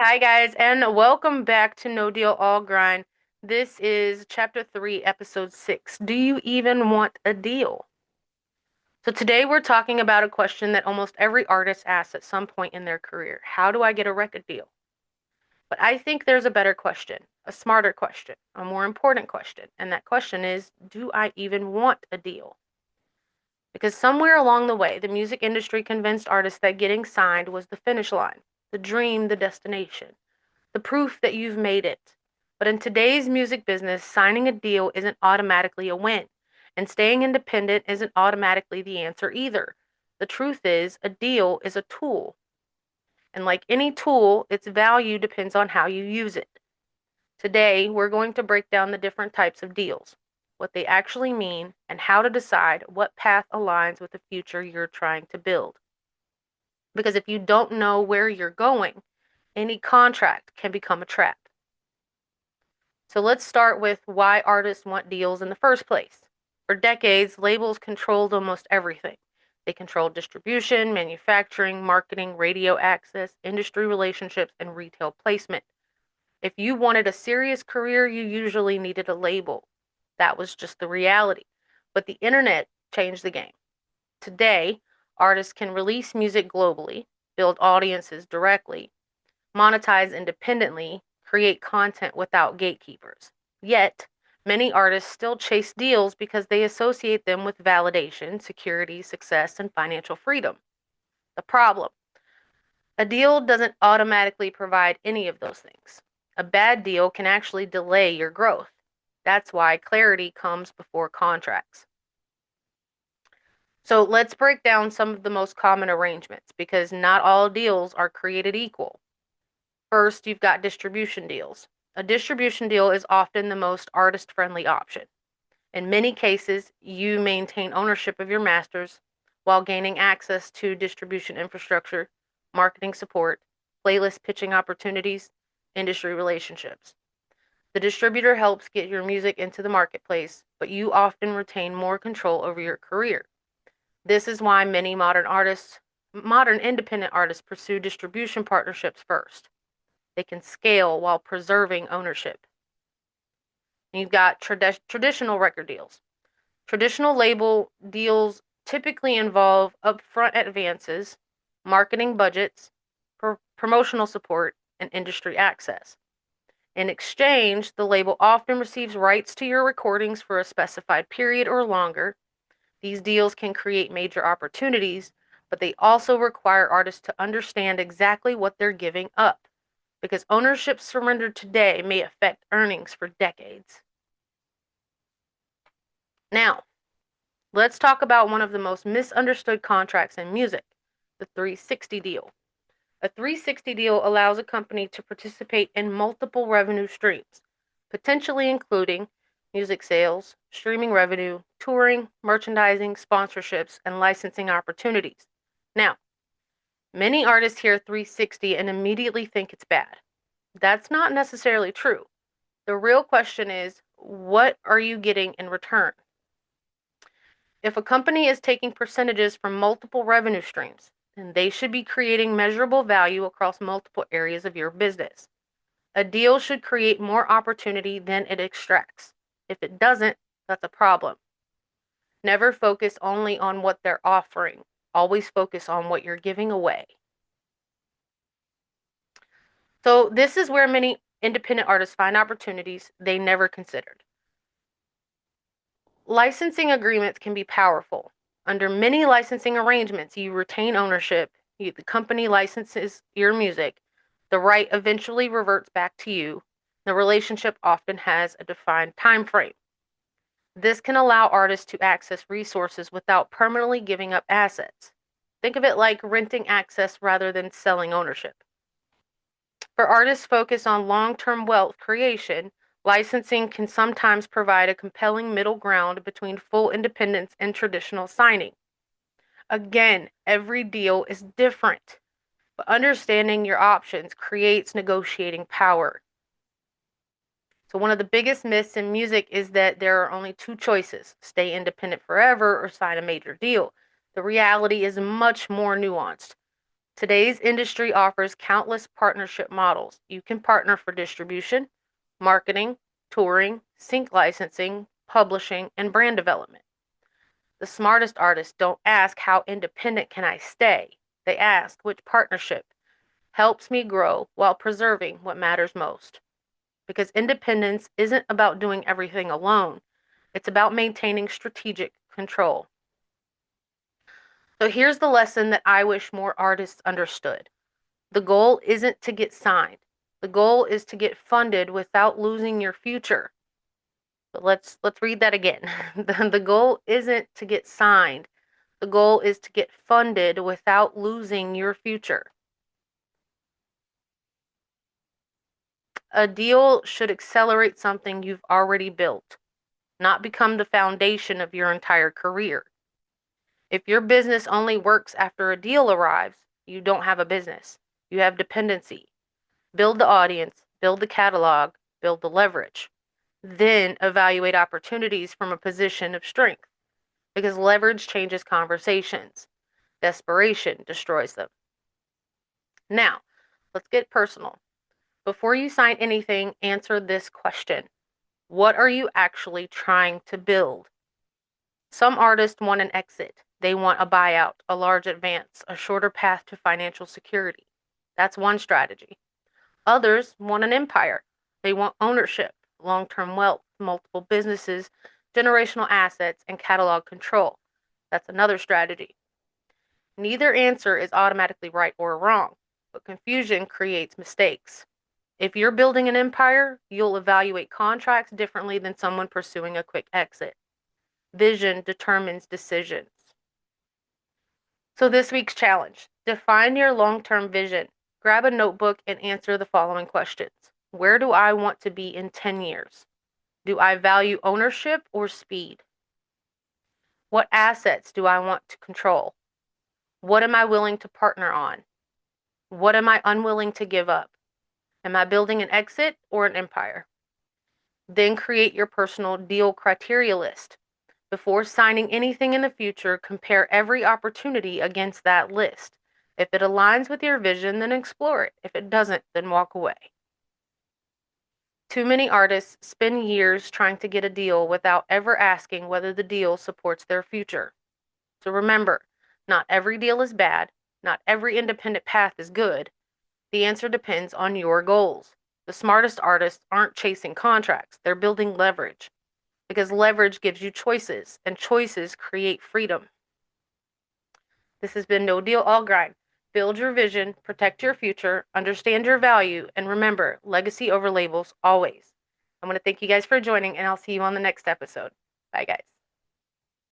Hi, guys, and welcome back to No Deal All Grind. This is Chapter 3, Episode 6. Do you even want a deal? So, today we're talking about a question that almost every artist asks at some point in their career. How do I get a record deal? But I think there's a better question, a smarter question, a more important question. And that question is, do I even want a deal? Because somewhere along the way, the music industry convinced artists that getting signed was the finish line, the dream, the destination, the proof that you've made it. But in today's music business, signing a deal isn't automatically a win, and staying independent isn't automatically the answer either. The truth is, a deal is a tool, and like any tool, its value depends on how you use it. Today, we're going to break down the different types of deals, what they actually mean, and how to decide what path aligns with the future you're trying to build. Because if you don't know where you're going, any contract can become a trap. So let's start with why artists want deals in the first place. For decades, labels controlled almost everything. They controlled distribution, manufacturing, marketing, radio access, industry relationships, and retail placement. If you wanted a serious career, you usually needed a label. That was just the reality. But the internet changed the game. Today, artists can release music globally, build audiences directly, monetize independently, create content without gatekeepers. Yet, many artists still chase deals because they associate them with validation, security, success, and financial freedom. The problem: a deal doesn't automatically provide any of those things. A bad deal can actually delay your growth. That's why clarity comes before contracts. So let's break down some of the most common arrangements because not all deals are created equal. First, you've got distribution deals. A distribution deal is often the most artist-friendly option. In many cases, you maintain ownership of your masters while gaining access to distribution infrastructure, marketing support, playlist pitching opportunities, industry relationships. The distributor helps get your music into the marketplace, but you often retain more control over your career. This is why many modern independent artists pursue distribution partnerships first. They can scale while preserving ownership. And you've got traditional record deals. Traditional label deals typically involve upfront advances, marketing budgets, promotional support, and industry access. In exchange, the label often receives rights to your recordings for a specified period or longer. These deals can create major opportunities, but they also require artists to understand exactly what they're giving up, because ownership surrendered today may affect earnings for decades. Now, let's talk about one of the most misunderstood contracts in music, the 360 deal. A 360 deal allows a company to participate in multiple revenue streams, potentially including music sales, streaming revenue, touring, merchandising, sponsorships, and licensing opportunities. Now, many artists hear 360 and immediately think it's bad. That's not necessarily true. The real question is, what are you getting in return? If a company is taking percentages from multiple revenue streams, then they should be creating measurable value across multiple areas of your business. A deal should create more opportunity than it extracts. If it doesn't, that's a problem. Never focus only on what they're offering. Always focus on what you're giving away. So, this is where many independent artists find opportunities they never considered. Licensing agreements can be powerful. Under many licensing arrangements, you retain ownership, the company licenses your music, the right eventually reverts back to you. The relationship often has a defined time frame. This can allow artists to access resources without permanently giving up assets. Think of it like renting access rather than selling ownership. For artists focused on long-term wealth creation, licensing can sometimes provide a compelling middle ground between full independence and traditional signing. Again, every deal is different, but understanding your options creates negotiating power. So, one of the biggest myths in music is that there are only two choices: stay independent forever or sign a major deal. The reality is much more nuanced. Today's industry offers countless partnership models. You can partner for distribution, marketing, touring, sync licensing, publishing, and brand development. The smartest artists don't ask, how independent can I stay? They ask, which partnership helps me grow while preserving what matters most? Because independence isn't about doing everything alone, it's about maintaining strategic control. So here's the lesson that I wish more artists understood. The goal isn't to get signed. The goal is to get funded without losing your future. But let's read that again. The goal isn't to get signed. The goal is to get funded without losing your future. A deal should accelerate something you've already built, not become the foundation of your entire career. If your business only works after a deal arrives, you don't have a business. You have dependency. Build the audience, build the catalog, build the leverage. Then evaluate opportunities from a position of strength, because leverage changes conversations. Desperation destroys them. Now, let's get personal. Before you sign anything, answer this question. What are you actually trying to build? Some artists want an exit. They want a buyout, a large advance, a shorter path to financial security. That's one strategy. Others want an empire. They want ownership, long-term wealth, multiple businesses, generational assets, and catalog control. That's another strategy. Neither answer is automatically right or wrong, but confusion creates mistakes. If you're building an empire, you'll evaluate contracts differently than someone pursuing a quick exit. Vision determines decisions. So this week's challenge, define your long-term vision. Grab a notebook and answer the following questions. Where do I want to be in 10 years? Do I value ownership or speed? What assets do I want to control? What am I willing to partner on? What am I unwilling to give up? Am I building an exit or an empire? Then create your personal deal criteria list. Before signing anything in the future, compare every opportunity against that list. If it aligns with your vision, then explore it. If it doesn't, then walk away. Too many artists spend years trying to get a deal without ever asking whether the deal supports their future. So remember, not every deal is bad. Not every independent path is good. The answer depends on your goals. The smartest artists aren't chasing contracts. They're building leverage, because leverage gives you choices, and choices create freedom. This has been No Deal All Grind. Build your vision, protect your future, understand your value, and remember, legacy over labels always. I want to thank you guys for joining, and I'll see you on the next episode. Bye, guys.